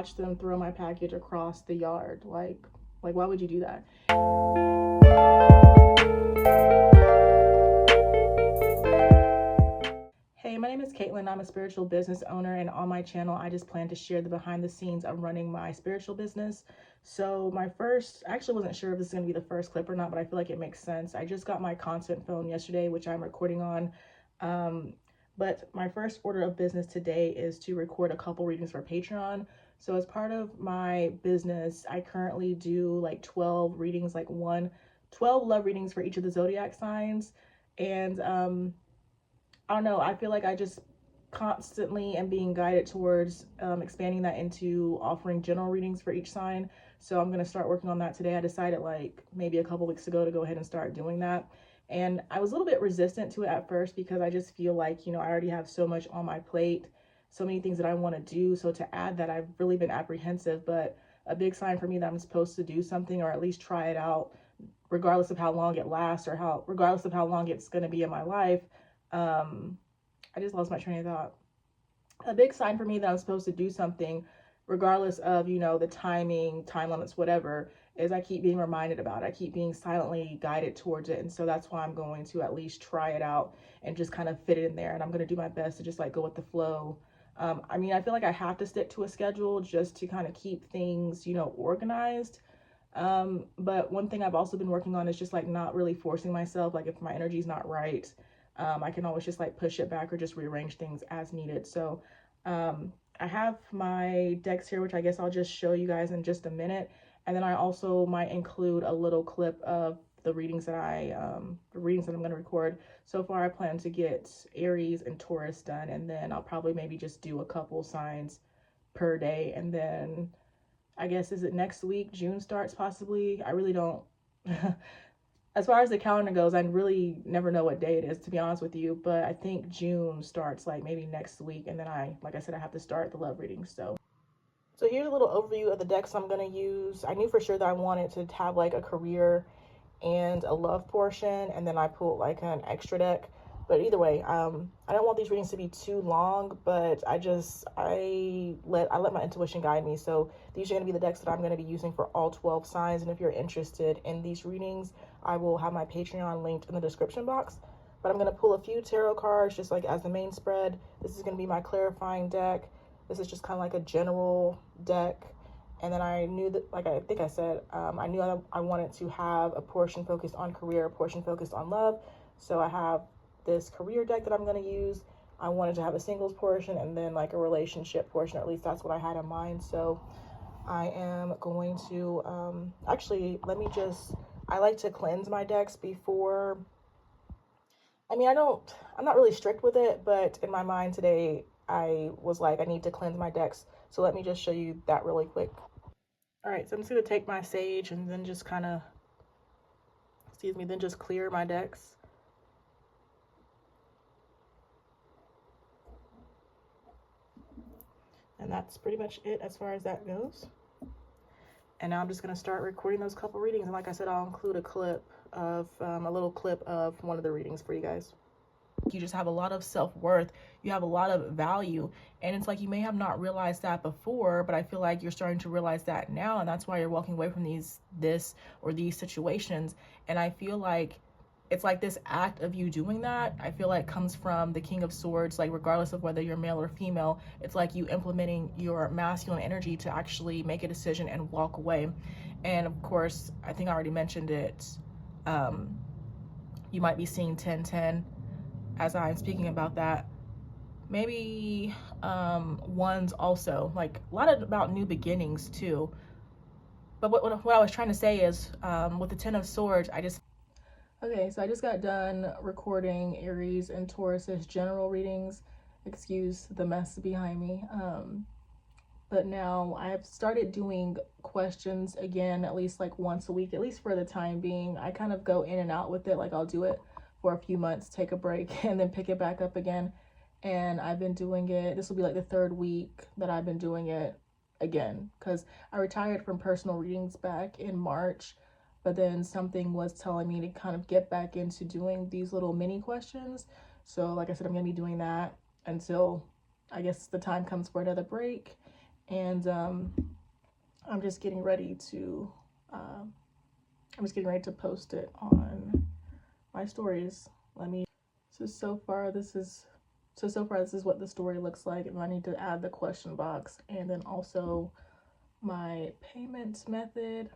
watch them throw my package across the yard. Like why would you do that? Hey, my name is Caitlin. I'm a spiritual business owner, and on my channel, I just plan to share the behind the scenes of running my spiritual business. So I actually wasn't sure if this is going to be the first clip or not, but I feel like it makes sense. I just got my content phone yesterday, which I'm recording on. But my first order of business today is to record a couple readings for Patreon. So as part of my business, I currently do like 12 readings, 12 love readings for each of the zodiac signs. And I don't know, I feel like I just constantly am being guided towards expanding that into offering general readings for each sign. So I'm going to start working on that today. I decided like maybe a couple weeks ago to go ahead and start doing that. And I was a little bit resistant to it at first because I just feel like, I already have so much on my plate, so many things that I want to do. So to add that, I've really been apprehensive, but a big sign for me that I'm supposed to do something or at least try it out, regardless of how long it lasts or regardless of how long it's going to be in my life. I just lost my train of thought. A big sign for me that I'm supposed to do something, regardless of, the timing, time limits, whatever, is I keep being reminded about it. I keep being silently guided towards it. And so that's why I'm going to at least try it out and just kind of fit it in there. And I'm going to do my best to just like go with the flow. I feel like I have to stick to a schedule just to kind of keep things, organized. But one thing I've also been working on is just like not really forcing myself. Like if my energy's not right, I can always just like push it back or just rearrange things as needed. So I have my decks here, which I guess I'll just show you guys in just a minute. And then I also might include a little clip of the readings that I'm going to record. So far, I plan to get Aries and Taurus done, and then I'll probably maybe just do a couple signs per day. And then I guess, is it next week? June starts possibly. I really don't. As far as the calendar goes, I really never know what day it is, to be honest with you. But I think June starts like maybe next week. And then like I said, I have to start the love reading. So here's a little overview of the decks I'm going to use. I knew for sure that I wanted to have like a career and a love portion. And then I pulled like an extra deck. But either way, I don't want these readings to be too long, but I let my intuition guide me. So these are going to be the decks that I'm going to be using for all 12 signs. And if you're interested in these readings, I will have my Patreon linked in the description box. But I'm going to pull a few tarot cards just like as the main spread. This is going to be my clarifying deck. This is just kind of like a general deck. And then I knew that, like I think I said, I knew I wanted to have a portion focused on career, a portion focused on love. So I have this career deck that I'm going to use. I wanted to have a singles portion and then like a relationship portion, or at least that's what I had in mind. So I am going to actually I like to cleanse my decks before. I'm not really strict with it, but in my mind today I was like, I need to cleanse my decks. So let me just show you that really quick. All right, so I'm just going to take my sage and then just just clear my decks. And that's pretty much it as far as that goes. And now I'm just going to start recording those couple readings. And like I said, I'll include a little clip of one of the readings for you guys. You just have a lot of self-worth. You have a lot of value. And it's like you may have not realized that before, but I feel like you're starting to realize that now. And that's why you're walking away from these situations. And I feel like it's like this act of you doing that, I feel like comes from the King of Swords, like regardless of whether you're male or female, it's like you implementing your masculine energy to actually make a decision and walk away. And of course, I think I already mentioned it. You might be seeing 1010 as I'm speaking about that. Maybe ones also, like a lot about new beginnings too. But what I was trying to say is with the 10 of Swords, Okay, so I just got done recording Aries and Taurus's general readings. Excuse the mess behind me. But now I've started doing questions again, at least like once a week, at least for the time being. I kind of go in and out with it. Like I'll do it for a few months, take a break, and then pick it back up again. And I've been doing it. This will be like the third week that I've been doing it again, because I retired from personal readings back in March. But then something was telling me to kind of get back into doing these little mini questions. So like I said, I'm going to be doing that until I guess the time comes for another break. and I'm just getting ready to post it on my stories. So far this is what the story looks like, and I need to add the question box and then also my payment method.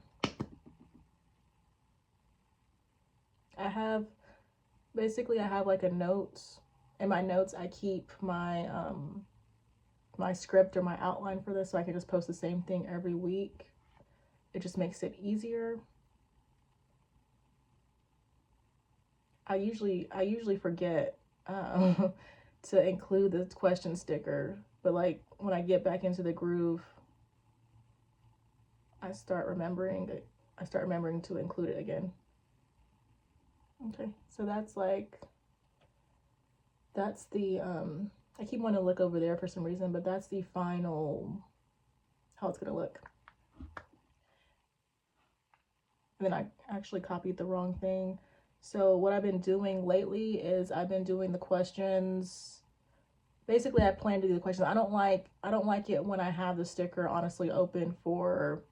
I have like a notes. In my notes I keep my my script or my outline for this, so I can just post the same thing every week. It just makes it easier. I usually forget to include the question sticker, but like when I get back into the groove, I start remembering to include it again. Okay, so that's the I keep wanting to look over there for some reason, but that's the final how it's gonna look. And then I actually copied the wrong thing. So what I've been doing lately is I've been doing the questions. Basically, I plan to do the questions. I don't like it when I have the sticker honestly open for,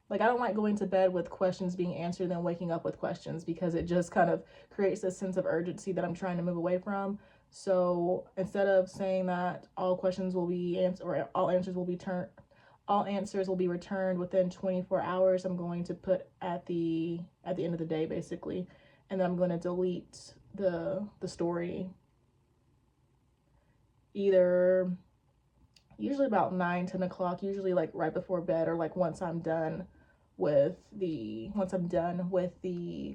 like, I don't like going to bed with questions being answered then waking up with questions, because it just kind of creates a sense of urgency that I'm trying to move away from. So instead of saying that all questions will be answered or all answers will be returned within 24 hours, I'm going to put at the end of the day, basically. And then I'm going to delete the story either usually about 9-10 o'clock, usually like right before bed, or like once I'm done with the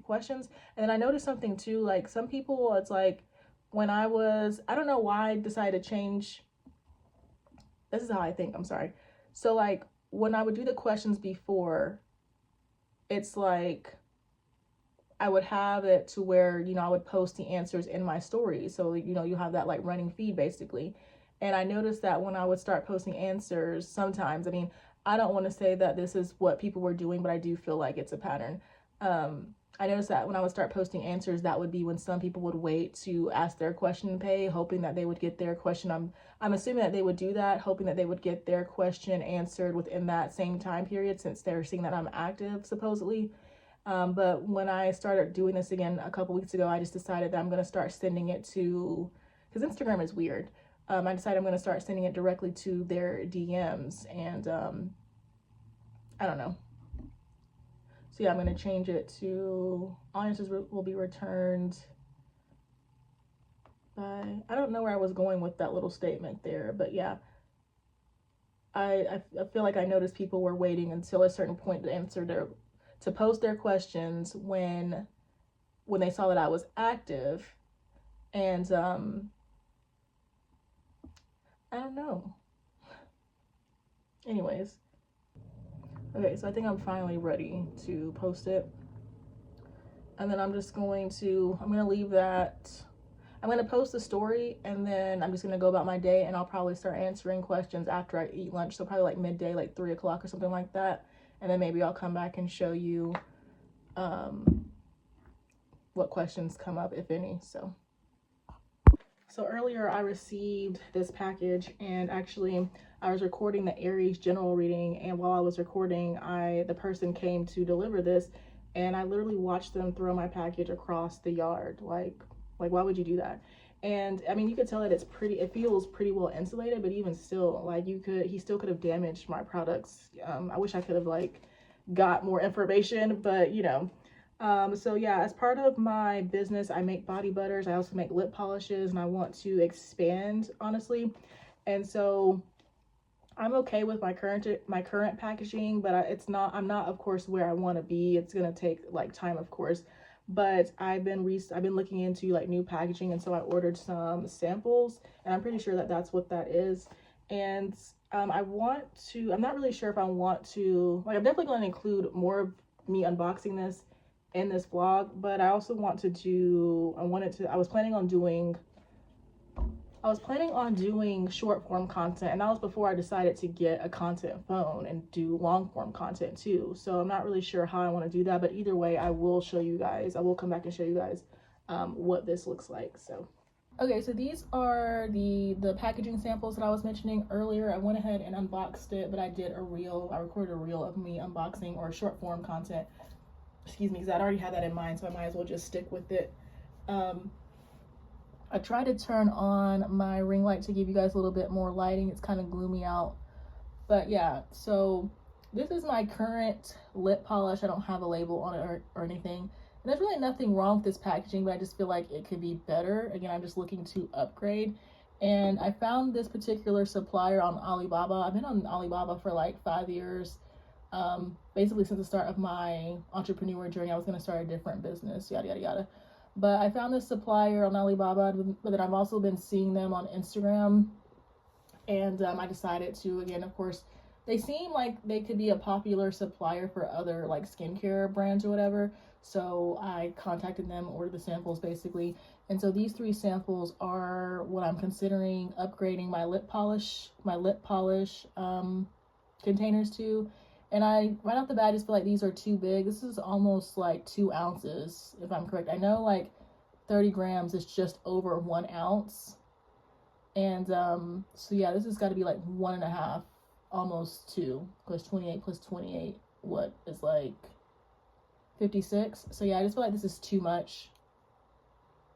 questions. And then I noticed something too, like some people, it's like when I don't know why I decided to change. This is how I think, I'm sorry. So like when I would do the questions before, it's like I would have it to where, I would post the answers in my stories. So, you have that like running feed basically. And I noticed that when I would start posting answers, sometimes, I mean, I don't want to say that this is what people were doing, but I do feel like it's a pattern. I noticed that when I would start posting answers, that would be when some people would wait to ask their question and pay, hoping that they would get their question. I'm assuming that they would do that, hoping that they would get their question answered within that same time period, since they're seeing that I'm active, supposedly. But when I started doing this again a couple weeks ago, I just decided that I'm going to start sending it to, because Instagram is weird. I decided I'm going to start sending it directly to their DMs, and I don't know. So yeah, I'm going to change it to all answers will be returned by, I don't know where I was going with that little statement there, but yeah. I feel like I noticed people were waiting until a certain point to post their questions when they saw that I was active, and I don't know. Anyways, okay, so I think I'm finally ready to post it, and then I'm going to leave that. I'm going to post the story, and then I'm just going to go about my day, and I'll probably start answering questions after I eat lunch, so probably like midday, like 3 o'clock or something like that. And then maybe I'll come back and show you what questions come up, if any. So earlier I received this package, and actually I was recording the Aries general reading, and while I was recording, the person came to deliver this, and I literally watched them throw my package across the yard. Like why would you do that? And I mean, you could tell that it feels pretty well insulated, but even still, like he still could have damaged my products. I wish I could have like got more information, but so yeah, as part of my business, I make body butters. I also make lip polishes, and I want to expand, honestly. And so I'm okay with my current packaging, but I'm not of course where I want to be. It's gonna take like time, of course, but I've been looking into like new packaging, and so I ordered some samples, and I'm pretty sure that that's what that is. And I'm not really sure if I want to, like, I'm definitely going to include more of me unboxing this in this vlog, but I also want to do, I was planning on doing short form content, and that was before I decided to get a content phone and do long form content too. So I'm not really sure how I want to do that, but either way, I will come back and show you guys what this looks like. So Okay, so these are the packaging samples that I was mentioning earlier. I went ahead and unboxed it, but I did a reel. I recorded a reel of me unboxing, or short form content, excuse me, because I'd already had that in mind, so I might as well just stick with it. I tried to turn on my ring light to give you guys a little bit more lighting. It's kind of gloomy out. But yeah, so this is my current lip polish. I don't have a label on it or anything. And there's really nothing wrong with this packaging, but I just feel like it could be better. Again, I'm just looking to upgrade. And I found this particular supplier on Alibaba. I've been on Alibaba for like 5 years. Basically since the start of my entrepreneur journey. I was going to start a different business, yada, yada, yada. But I found this supplier on Alibaba, but then I've also been seeing them on Instagram. And I decided to, again, of course, they seem like they could be a popular supplier for other like skincare brands or whatever. So I contacted them, ordered the samples basically. And so these 3 samples are what I'm considering upgrading my lip polish containers to. And I, right off the bat, just feel like these are too big. This is almost like 2 ounces, if I'm correct. I know like 30 grams is just over 1 ounce. And so yeah, this has got to be like 1.5, almost 2, because 28 plus 28, what is like 56. So yeah, I just feel like this is too much,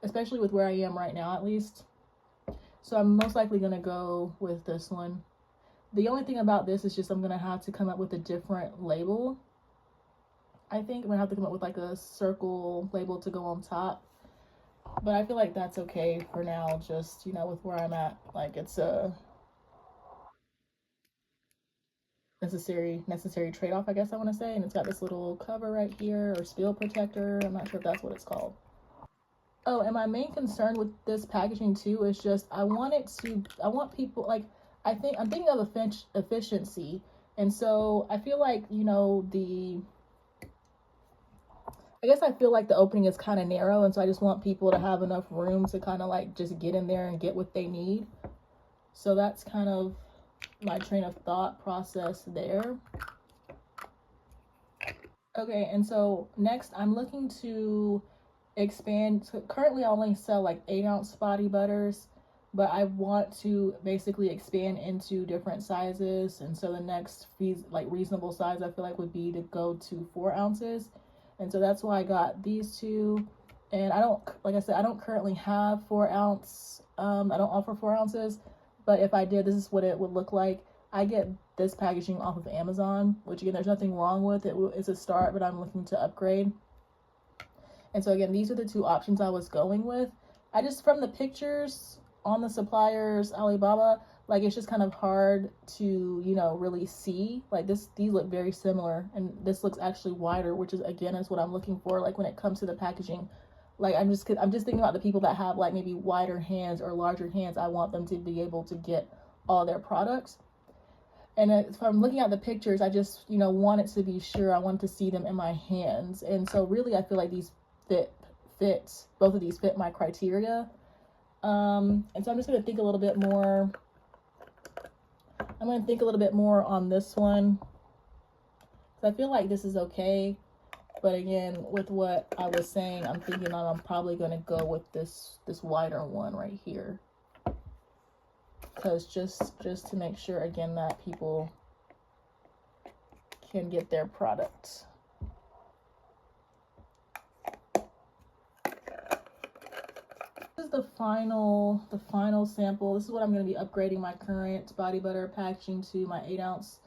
especially with where I am right now, at least. So I'm most likely gonna go with this one. The only thing about this is just I'm gonna have to come up with a different label. I think I'm gonna have to come up with like a circle label to go on top. But I feel like that's okay for now, just, you know, with where I'm at. Like, it's a necessary trade-off, I guess I want to say. And it's got this little cover right here, or spill protector. I'm not sure if that's what it's called. Oh, and my main concern with this packaging too is just I want people, like, I'm thinking of efficiency. And so I feel like, you know, I feel like the opening is kind of narrow, and so I just want people to have enough room to kind of like just get in there and get what they need. So that's kind of my train of thought process there. Okay, and so next I'm looking to expand. Currently I only sell like 8-ounce body butters, but I want to basically expand into different sizes. And so the next like reasonable size I feel like would be to go to 4 ounces. And so that's why I got these 2. And I don't, like I said, I don't currently have 4 ounce. I don't offer 4 ounces, but if I did, this is what it would look like. I get this packaging off of Amazon, which again, there's nothing wrong with it. It's a start, but I'm looking to upgrade. And so again, these are the 2 options I was going with. I just, from the pictures on the suppliers, Alibaba, like it's just kind of hard to, you know, really see. Like these look very similar, and this looks actually wider, which is, again, is what I'm looking for. Like when it comes to the packaging, like I'm just thinking about the people that have like maybe wider hands or larger hands. I want them to be able to get all their products. And if I'm looking at the pictures, I just, you know, wanted to be sure. I wanted to see them in my hands. And so really, I feel like these both of these fit my criteria. And so I'm just going to think a little bit more. I'm going to think a little bit more on this one. So I feel like this is okay. But again, with what I was saying, I'm thinking I'm probably going to go with this wider one right here. Because just to make sure, again, that people can get their products. This is the final sample. This is what I'm going to be upgrading my current body butter packaging to. My 8-ounce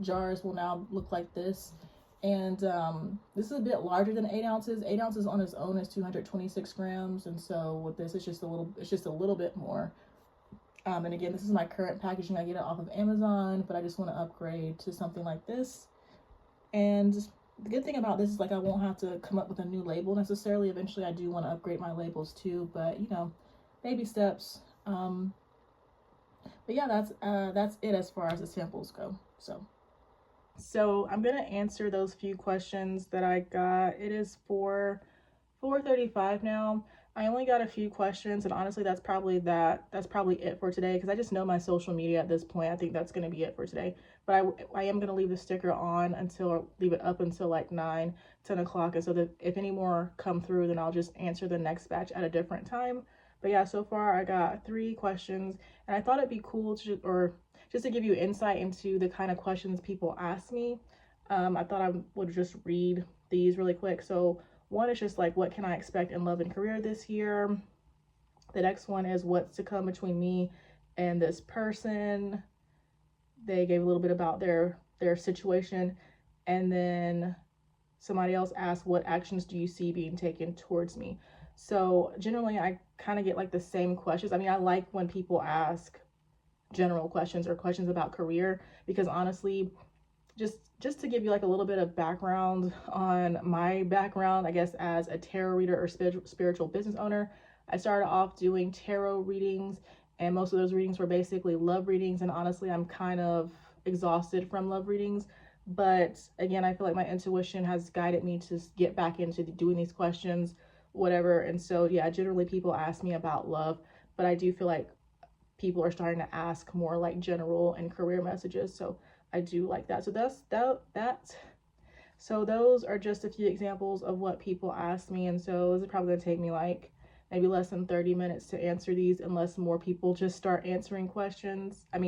jars will now look like this. And this is a bit larger than 8 ounces. 8 ounces on its own is 226 grams. And so with this, it's just a little bit more. And again, this is my current packaging. I get it off of Amazon, but I just want to upgrade to something like this. And the good thing about this is, like, I won't have to come up with a new label necessarily. Eventually, I do want to upgrade my labels too, but, you know, baby steps. But yeah, that's it as far as the samples go. So I'm gonna answer those few questions that I got. It is 4:35 now. I only got a few questions, and honestly, that's probably it for today, because I just know my social media at this point. I think that's going to be it for today. But I am going to leave the sticker on leave it up until like 9-10 o'clock, and so that if any more come through, then I'll just answer the next batch at a different time. But yeah, so far I got 3 questions, and I thought it'd be cool to, just to give you insight into the kind of questions people ask me. I thought I would just read these really quick. So one is just like, what can I expect in love and career this year? The next one is what's to come between me and this person. They gave a little bit about their situation. And then somebody else asked, what actions do you see being taken towards me? So generally I kind of get like the same questions. I mean, I like when people ask general questions or questions about career, because honestly, just to give you like a little bit of background on my background, I guess, as a tarot reader or spiritual business owner, I started off doing tarot readings, and most of those readings were basically love readings. And honestly, I'm kind of exhausted from love readings. But again, I feel like my intuition has guided me to get back into doing these questions, whatever. And so, yeah, generally people ask me about love, but I do feel like people are starting to ask more like general and career messages. So I do like that. So so those are just a few examples of what people ask me. And so this is probably gonna take me like maybe less than 30 minutes to answer these, unless more people just start asking questions. And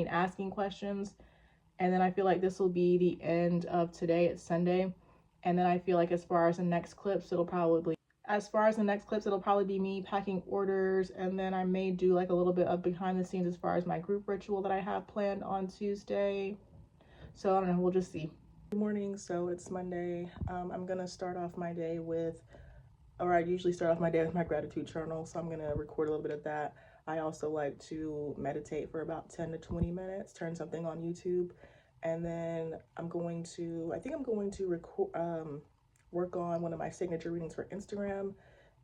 then I feel like this will be the end of today. It's Sunday. And then I feel like as far as the next clips, it'll probably be me packing orders, and then I may do like a little bit of behind the scenes as far as my group ritual that I have planned on Tuesday. So I don't know, we'll just see. Good morning. So it's Monday. I'm gonna start off my day with, or I usually start off my day with my gratitude journal. So I'm gonna record a little bit of that. I also like to meditate for about 10 to 20 minutes, turn something on YouTube. And then I think I'm going to work on one of my signature readings for Instagram.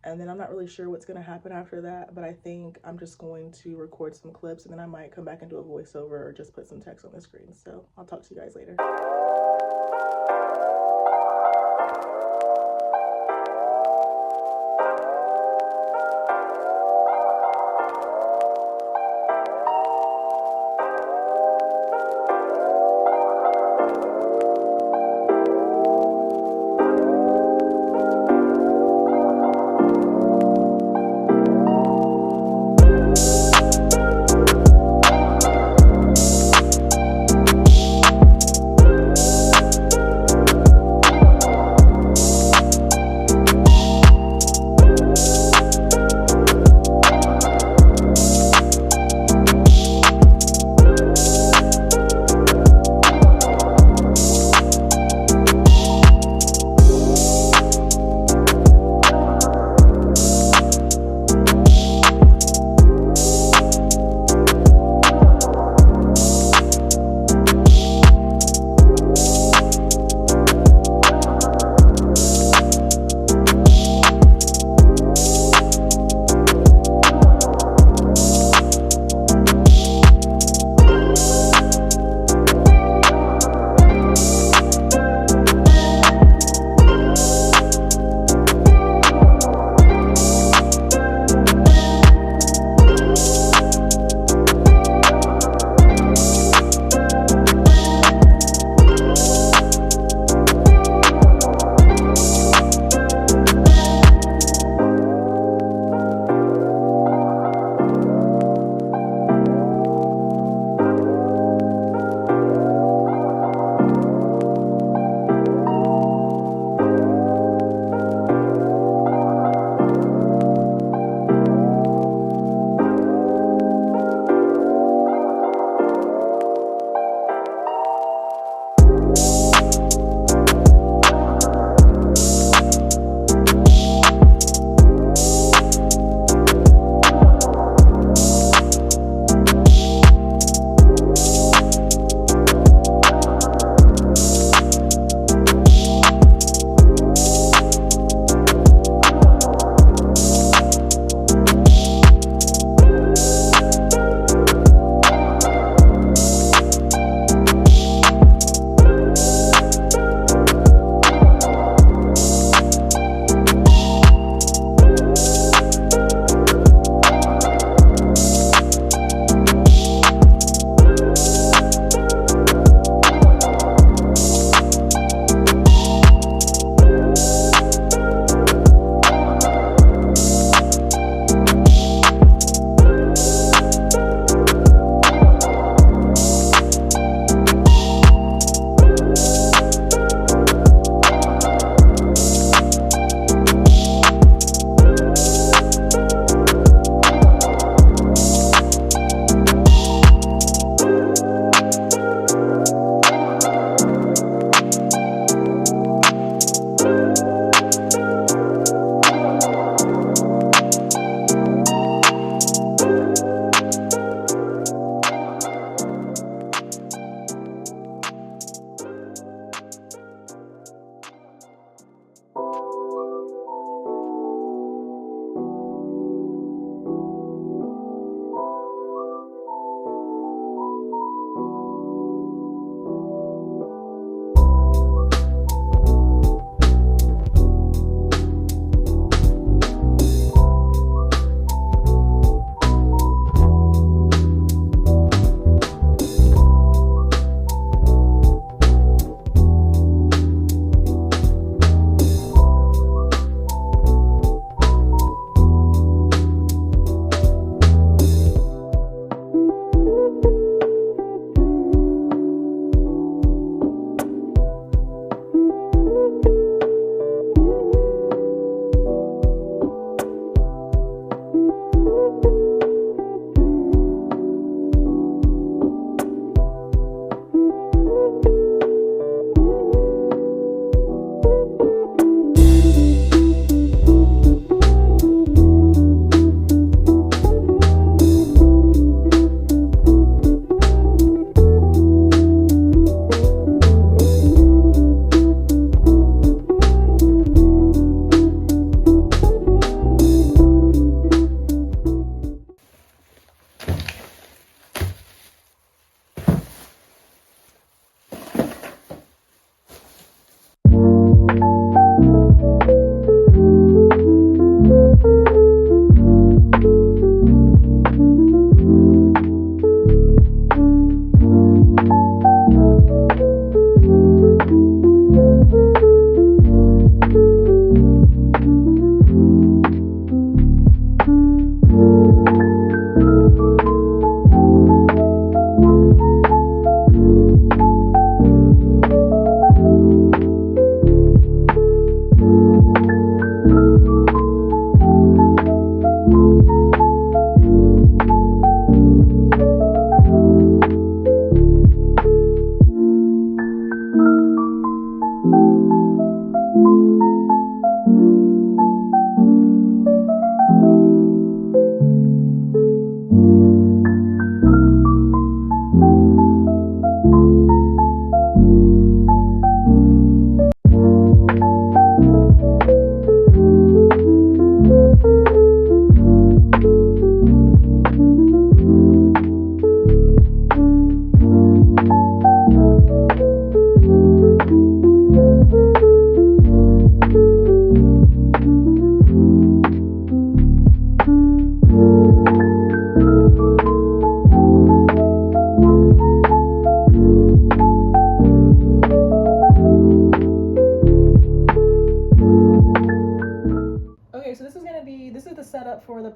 And then I'm not really sure what's going to happen after that, but I think I'm just going to record some clips, and then I might come back and do a voiceover or just put some text on the screen. So I'll talk to you guys later.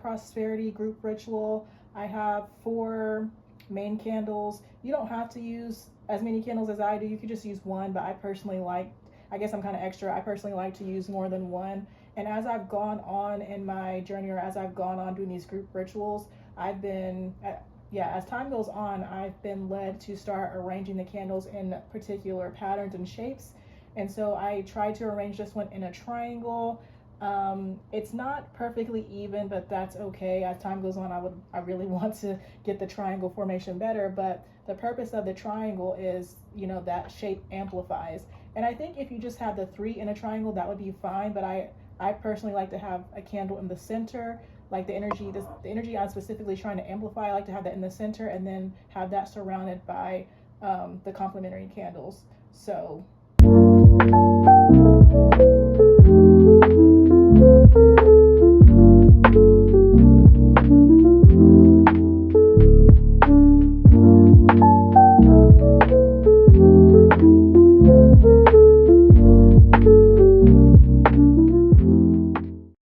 prosperity group ritual. I have 4 main candles. You don't have to use as many candles as I do. You could just use one, but I personally like, I guess I'm kind of extra. I personally like to use more than one. And as I've gone on in my journey, or as I've gone on doing these group rituals, I've been, as time goes on, I've been led to start arranging the candles in particular patterns and shapes. And so I tried to arrange this one in a triangle. It's not perfectly even, but that's okay. As time goes on, I really want to get the triangle formation better, but the purpose of the triangle is, you know, that shape amplifies. And I think if you just have the 3 in a triangle, that would be fine, but I personally like to have a candle in the center, like the energy I'm specifically trying to amplify. I like to have that in the center and then have that surrounded by the complementary candles. So